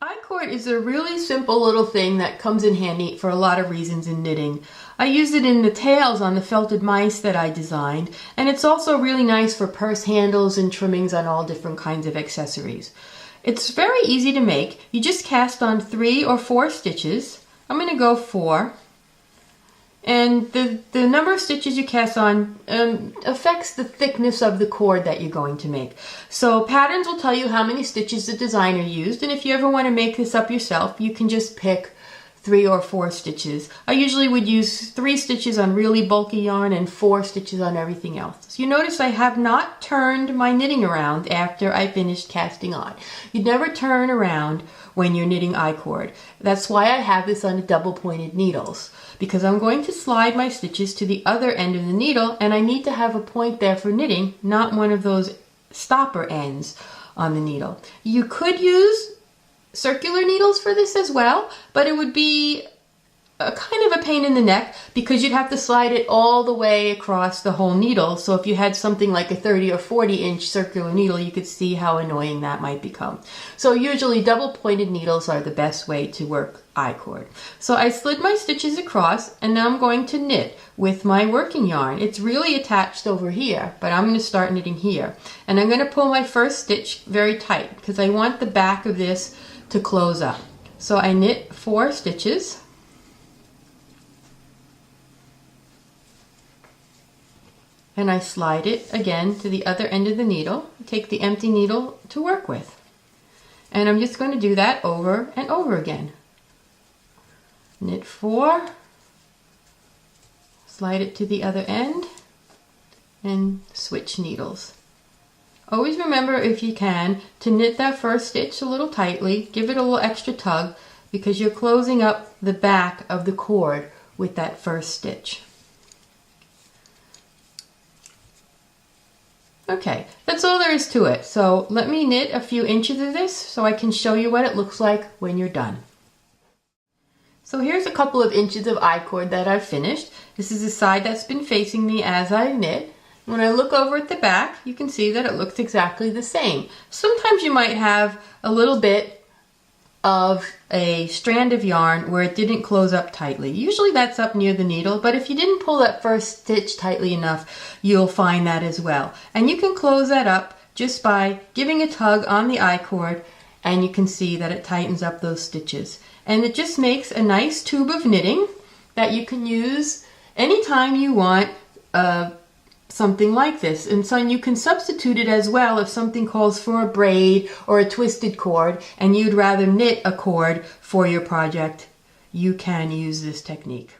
iCord is a really simple little thing that comes in handy for a lot of reasons in knitting. I use it in the tails on the felted mice that I designed, and it's also really nice for purse handles and trimmings on all different kinds of accessories. It's very easy to make. You just cast on 3 or 4 stitches. I'm going to go 4. And the number of stitches you cast on affects the thickness of the cord that you're going to make. So patterns will tell you how many stitches the designer used, and if you ever want to make this up yourself, you can just pick 3 or 4 stitches. I usually would use 3 stitches on really bulky yarn and 4 stitches on everything else. So you notice I have not turned my knitting around after I finished casting on. You never turn around when you're knitting iCord. That's why I have this on double pointed needles, because I'm going to slide my stitches to the other end of the needle, and I need to have a point there for knitting, not one of those stopper ends on the needle. You could use circular needles for this as well, but it would be a kind of a pain in the neck because you'd have to slide it all the way across the whole needle. So if you had something like a 30 or 40 inch circular needle, you could see how annoying that might become. So usually double pointed needles are the best way to work iCord. So I slid my stitches across, and now I'm going to knit with my working yarn. It's really attached over here, but I'm going to start knitting here. And I'm going to pull my first stitch very tight because I want the back of this to close up. So I knit 4 stitches. And I slide it again to the other end of the needle, take the empty needle to work with. And I'm just going to do that over and over again. Knit 4, slide it to the other end, and switch needles. Always remember, if you can, to knit that first stitch a little tightly, give it a little extra tug, because you're closing up the back of the cord with that first stitch. Okay, that's all there is to it. So let me knit a few inches of this so I can show you what it looks like when you're done. So here's a couple of inches of iCord that I've finished. This is the side that's been facing me as I knit. When I look over at the back, you can see that it looks exactly the same. Sometimes you might have a little bit of a strand of yarn where it didn't close up tightly. Usually that's up near the needle, but if you didn't pull that first stitch tightly enough, you'll find that as well. And you can close that up just by giving a tug on the iCord, and you can see that it tightens up those stitches. And it just makes a nice tube of knitting that you can use anytime you want something like this. And so you can substitute it as well if something calls for a braid or a twisted cord and you'd rather knit a cord for your project. You can use this technique.